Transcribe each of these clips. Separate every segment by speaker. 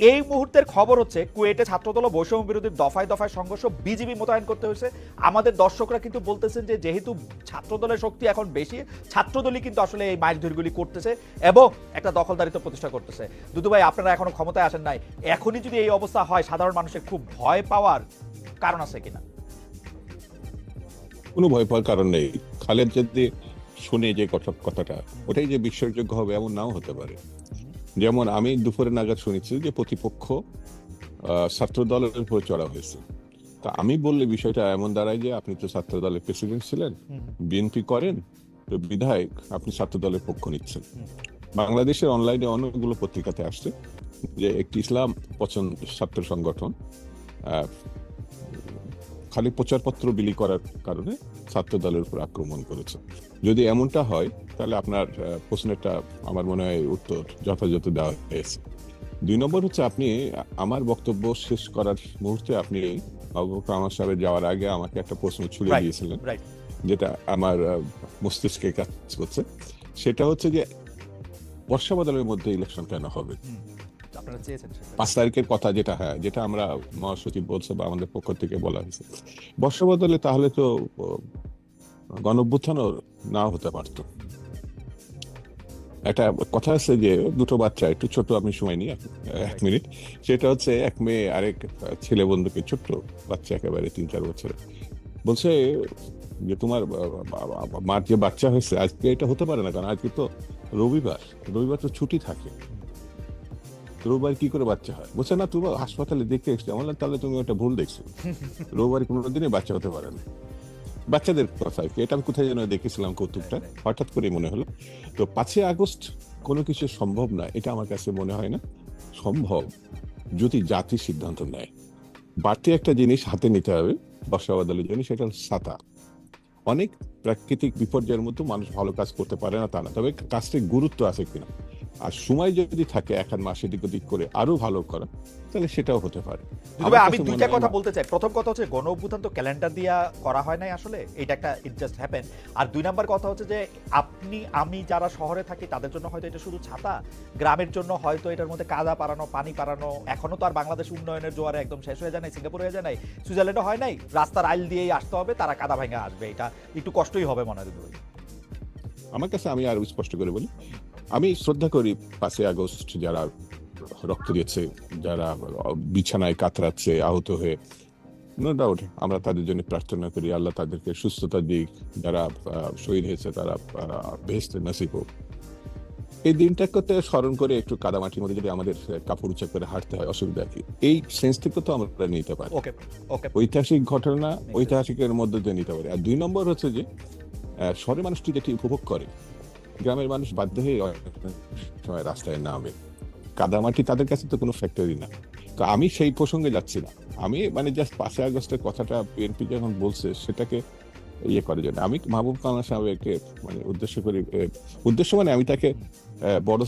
Speaker 1: এই মুহূর্তের খবর হচ্ছে কুয়েটে ছাত্রদল ও বৈষম্য বিরোধী দফায় দফায় সংঘর্ষ, বিজিবি মোতায়েন করতে হয়েছে। আমাদের দর্শকরা কিন্তু বলতেছেন যে যেহেতু ছাত্রদলের শক্তি এখন বেশি, ছাত্রদলই কিন্তু আসলে এই মাইলধুরিগুলি করতেছে এবং একটা দখলদারিত্ব প্রতিষ্ঠা করতেছে। দুদু ভাই, আপনারা এখনো ক্ষমতায় আসেন নাই, এখনই যদি এই অবস্থা হয় সাধারণ মানুষের খুব ভয় পাওয়ার কারণ আছে কিনা?
Speaker 2: কোনো ভয় পাওয়ার কারণ নেই। খালেদ যদি শুনে যে কথাটা, ওটাই যে বিশ্বাসযোগ্য হবে এমন নাও হতে পারে। যেমন আমি দুপুরে নাগাদ শুনেছি যে প্রতিপক্ষ ছাত্র দলের উপর চড়া হয়েছে। তা আমি বললে বিষয়টা এমন দাঁড়ায় যে আপনি তো ছাত্র দলের প্রেসিডেন্ট ছিলেন, বিএনপি করেন, তো বিধায়ক আপনি ছাত্র দলের পক্ষ নিচ্ছেন। বাংলাদেশের অনলাইনে অনেকগুলো পত্রিকাতে আসছে যে একটি ইসলাম পছন্দ ছাত্র সংগঠন খালি প্রচারপত্র বিলি করার কারণে ছাত্র দলের উপর আক্রমণ করেছে। যদি এমনটা হয় তাহলে আপনার প্রশ্নটা আমার মনে হয় উত্তর যথাযথ দেওয়া হয়েছে। 2 নম্বর হচ্ছে, আপনি আমার বক্তব্য শেষ করার মুহূর্তে আপনি আমার সাহেব যাওয়ার আগে আমাকে একটা প্রশ্ন ছুড়ে দিয়েছিলেন, যেটা আমার মস্তিষ্কে কাজ করছে। সেটা হচ্ছে যে বর্ষা বাদলের মধ্যে ইলেকশন কেন হবে? 5 তারিখের কথা, যেটা আমরা মহাসচিব বলছে বা আমাদের পক্ষ থেকে বলা হয়েছে। বর্ষা বদলে তাহলে তো গণঅভ্যুত্থানও নাও হতে পারত। একটা কথা আছে যে দুটো বাচ্চা, একটু ছোট, আমি সময় নিই 1 মিনিট। সেটা হচ্ছে এক মেয়ে আরেক ছেলে বন্ধুকে, ছোট্ট বাচ্চা একেবারে 3-4 বছরের, বলছে যে তোমার মার যে বাচ্চা হয়েছে আজকে এটা হতে পারে না, কারণ আজকে তো রবিবার তো ছুটি থাকে, রোববার কি করে বাচ্চা হয়? বলছে না, তুমি হাসপাতালে দেখে এসছো। বললাম তাহলে তুমি একটা ভুল দেখছো, রোববার কোনোদিনই বাচ্চা হতে পারে না। বাচ্চাদের কথা এটা আমি কোথায় যেন দেখেছিলাম, কৌতুকটা হঠাৎ করে মনে হলো। তো 5 আগস্ট কোনো কিছু সম্ভব না, এটা আমার কাছে মনে হয় না সম্ভব যদি জাতি সিদ্ধান্ত নেয়। বাড়তি একটা জিনিস হাতে নিতে হবে বর্ষা বাদলের জন্য, সেটা হল ছাতা। অনেক প্রাকৃতিক বিপর্যয়ের মতো মানুষ ভালো কাজ করতে পারে না তা না, তবে কাজটির গুরুত্ব আছে কিনা আর সময় যদি থাকে 1 মাস এদিক ওদিক করে আরো ভালো করা, তাহলে সেটাও হতে পারে।
Speaker 1: আমি দুইটা কথা বলতে চাই। প্রথম কথা হচ্ছে গণ অভ্যুত্থান তো ক্যালেন্ডার দিয়া করা হয় নাই আসলে, এটা একটা ইট জাস্ট হ্যাপেন। আর 2 নাম্বার কথা হচ্ছে যে আপনি আমি যারা শহরে থাকি তাদের জন্য হয়তো এটা শুধু ছাতা, গ্রামের জন্য হয়তো এটার মধ্যে কাদা পারানো, পানি পারানো। এখনো তো আর বাংলাদেশ উন্নয়নের জোয়ারে একদম শেষ হয়ে যায় নাই, সিঙ্গাপুর হয়ে যায় নাই, সুইজারল্যান্ডও হয় নাই। রাস্তার আইল দিয়েই আসতে হবে, তারা কাদা ভাঙা আসবে, এটা একটু কষ্টই হবে মনে হয়।
Speaker 2: আমার কাছে, আমি আর স্পষ্ট করে বলি, আমি শ্রদ্ধা করি 5 আগস্ট যারা রক্ত দিয়েছে, যারা বিছানায় কাতরাচ্ছে আহত হয়ে, নো ডাউট আমরা তাদের জন্য প্রার্থনা করি, আল্লাহ তাদেরকে সুস্থতা দিক। যারা শহীদ হয়েছে তারা বেহেশতে নসিব হোক। এই দিনটাকে স্মরণ করে একটু কাদামাটির মধ্যে যদি আমাদের কাপড় উঁচা করে হাঁটতে হয়, অসুবিধা কি? এই সেন্স থেকে তো আমরা নিতে পারি। ঐতিহাসিক ঘটনা ঐতিহাসিকের মধ্যে দিয়ে নিতে পারি। আর 2 নম্বর হচ্ছে যে শহরের মানুষটি যেটি উপভোগ করে, গ্রামের মানুষ বাধ্য হয়ে সময় রাস্তায় নামে। কাদামাটি তাদের কাছে তো কোনো ফ্যাক্টরি না। তো আমি সেই প্রসঙ্গে যাচ্ছি না, আমি মানে জাস্ট 5 আগস্টের কথাটা বিএনপি যখন বলছে সেটাকে ইয়ে করার জন্য আমি মাহবুব কালাম সাহেবকে মানে উদ্দেশ্য মানে আমি তাকে বড়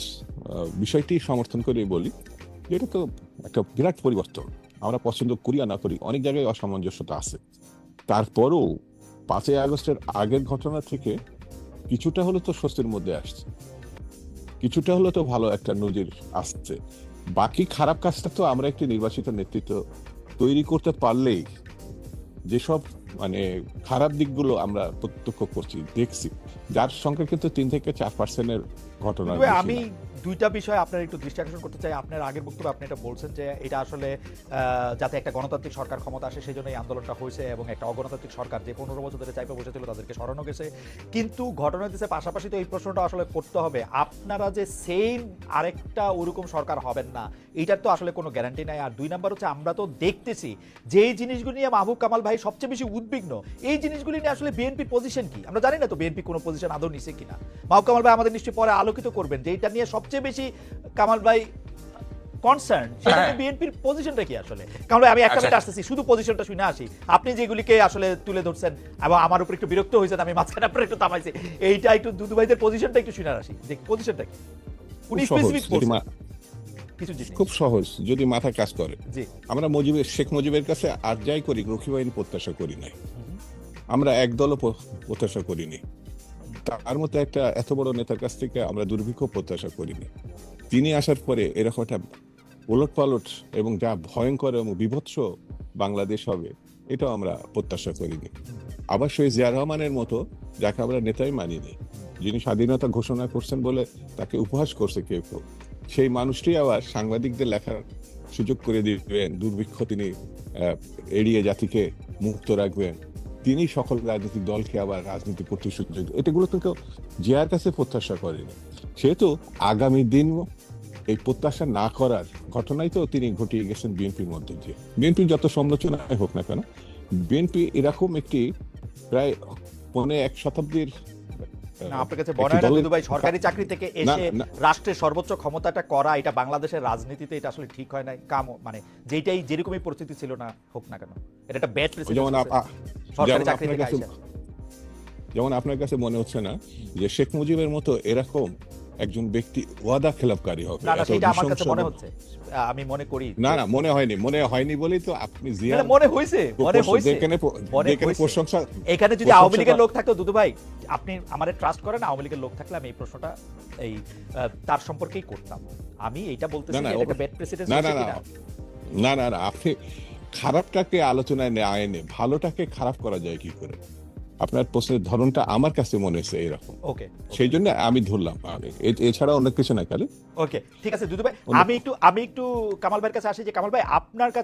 Speaker 2: বিষয়টি সমর্থন করে বলি যে এটা তো একটা বিরাট পরিবর্তন। আমরা পছন্দ করি আর না করি, অনেক জায়গায় অসামঞ্জস্যতা আছে। তারপরও 5 আগস্টের আগের ঘটনা থেকে কিছুটা হলো তো স্বস্তির মধ্যে আসছে, কিছুটা হলো তো ভালো একটা নজির আসছে। বাকি খারাপ কাজটা তো আমরা একটি নির্বাচিত নেতৃত্ব তৈরি করতে পারলেই, যেসব মানে খারাপ দিকগুলো আমরা প্রত্যক্ষ করছি, দেখছি, যার সংখ্যা কিন্তু 3-4% ঘটনা।
Speaker 1: আমি দুইটা বিষয় আপনার একটু দৃষ্টি আকর্ষণ করতে চাই। আপনার আগের বক্তব্যে আপনি এটা বলছেন যে এটা আসলে যাতে একটা গণতান্ত্রিক সরকার ক্ষমতা আসে সেই জন্য এই আন্দোলনটা হয়েছে, এবং একটা অগণতান্ত্রিক সরকার যে 15 বছর ধরে চাইপে বসেছিল তাদেরকে সরানো গেছে। কিন্তু ঘটনা হচ্ছে পাশাপাশি তো এই প্রশ্নটা আসলে করতে হবে, আপনারা যে সেম আরেকটা ওরকম সরকার হবেন না, এইটার তো আসলে কোনো গ্যারান্টি নাই। আর 2 নাম্বার হচ্ছে আমরা তো দেখতেছি যে এই জিনিসগুলো নিয়ে মাহবুব কামাল ভাই সবচেয়ে বেশি উদ্বিগ্ন। এই জিনিসগুলি নিয়ে আসলে বিএনপির পজিশন কি আমরা জানি না, তো বিএনপি কোনো পজিশন আদৌ নিছে কিনা মাহবুব কামাল ভাই আমাদের নিশ্চয়ই পরে আলোকিত করবেন যে এটা নিয়ে সবচেয়ে বেশি কামাল ভাই কনসার্ন, সেটা বিএনপির পজিশনটা কি আসলে। কামাল ভাই, আমি একটা মিনিট আসতেছি, শুধু পজিশনটা শুনে আসি। আপনি যেগুলিকে আসলে তুলে ধরছেন এবং আমার উপর একটু বিরক্ত হয়েছেন, আমি মাঝখানে আপনার একটু থামাইছি, এইটা একটু দুদু ভাইদের পজিশনটা একটু শুনে আসি যে পজিশনটা কি।
Speaker 2: খুব সহজ, যদি মাথা কাজ করে। আমরা শেখ মুজিবের কাছে আর যাই করি রক্ষী বাহিনী প্রত্যাশা করি নাই, আমরা একদলও প্রত্যাশা করিনি। তার মতো একটা এত বড় নেতার কাছ থেকে আমরা দুর্ভিক্ষ প্রত্যাশা করিনি। তিনি আসার পরে এরকম একটা ওলটপালট এবং যা ভয়ঙ্কর এবং বিভৎস বাংলাদেশ হবে এটাও আমরা প্রত্যাশা করিনি। আবার সেই জিয়া রহমানের মতো, যাকে আমরা নেতাই মানিনি, যিনি স্বাধীনতা ঘোষণা করছেন বলে তাকে উপহাস করছে কেউ কেউ, সেই মানুষটি আবার সাংবাদিকদের লেখার সুযোগ করে দিবেন, দুর্ভিক্ষ তিনি এড়িয়ে জাতিকে মুক্ত রাখবেন, তিনি সকল রাজনৈতিক দলকে আবার রাজনীতি করতে সুযোগ, এটাগুলো তো কেউ জিয়ার কাছে প্রত্যাশা করেনি। সেহেতু আগামী দিন এই প্রত্যাশা না করার ঘটনাই তো তিনি ঘটিয়ে গেছেন বিএনপির মধ্যে দিয়ে। বিএনপি যত সমালোচনায় হোক না কেন, বিএনপি এরকম একটি প্রায় ১ শতাব্দীর
Speaker 1: না, আপনার কাছে মনে হয় না দুদু ভাই সরকারি চাকরি থেকে এসে রাষ্ট্রের সর্বোচ্চ ক্ষমতাটা করা এটা বাংলাদেশের রাজনীতিতে এটা আসলে ঠিক হয় না, কাম মানে যেটাই যেরকমই পরিস্থিতি ছিল না হোক না কেন, এটা একটা ব্যাড প্রেসিডেন্ট সরকারি চাকরি থেকে আসে।
Speaker 2: যেমন আপনার কাছে মনে হচ্ছে না যে শেখ মুজিবের মতো এরকম একজন ব্যক্তি ওয়াদা খেলাপকারী হবে?
Speaker 1: না, সেটা আমার কাছে মনে হচ্ছে, আমি মনে করি
Speaker 2: না, মনে হয়নি বলেই তো আপনি জিয়া
Speaker 1: মনে হয়েছে
Speaker 2: প্রশংসা।
Speaker 1: এখানে যদি আওয়ামী লীগের লোক থাকতো দুদু ভাই, আপনি আমাদের ট্রাস্ট করেন, আওয়ামী লীগের লোক থাকলে আমি এই প্রশ্নটা এই তার সম্পর্কেই করতাম। আমি এইটা বলতেছি যে এটা ব্যাড প্রেসিডেন্ট
Speaker 2: না, আপনি খারাপটাকে আলোচনায় আনে ভালোটাকে খারাপ করা যায় কি করে? আপনার প্রশ্নের ধরনটা আমার কাছে মনে হচ্ছে এরকম,
Speaker 1: ওকে,
Speaker 2: সেই জন্য আমি ধরলাম, এছাড়া অন্য কিছু না। খালি
Speaker 1: ওকে, ঠিক আছে দুদু ভাই, আমি একটু কামাল ভাইয়ের কাছে আসি যে কামাল ভাই আপনার কাছে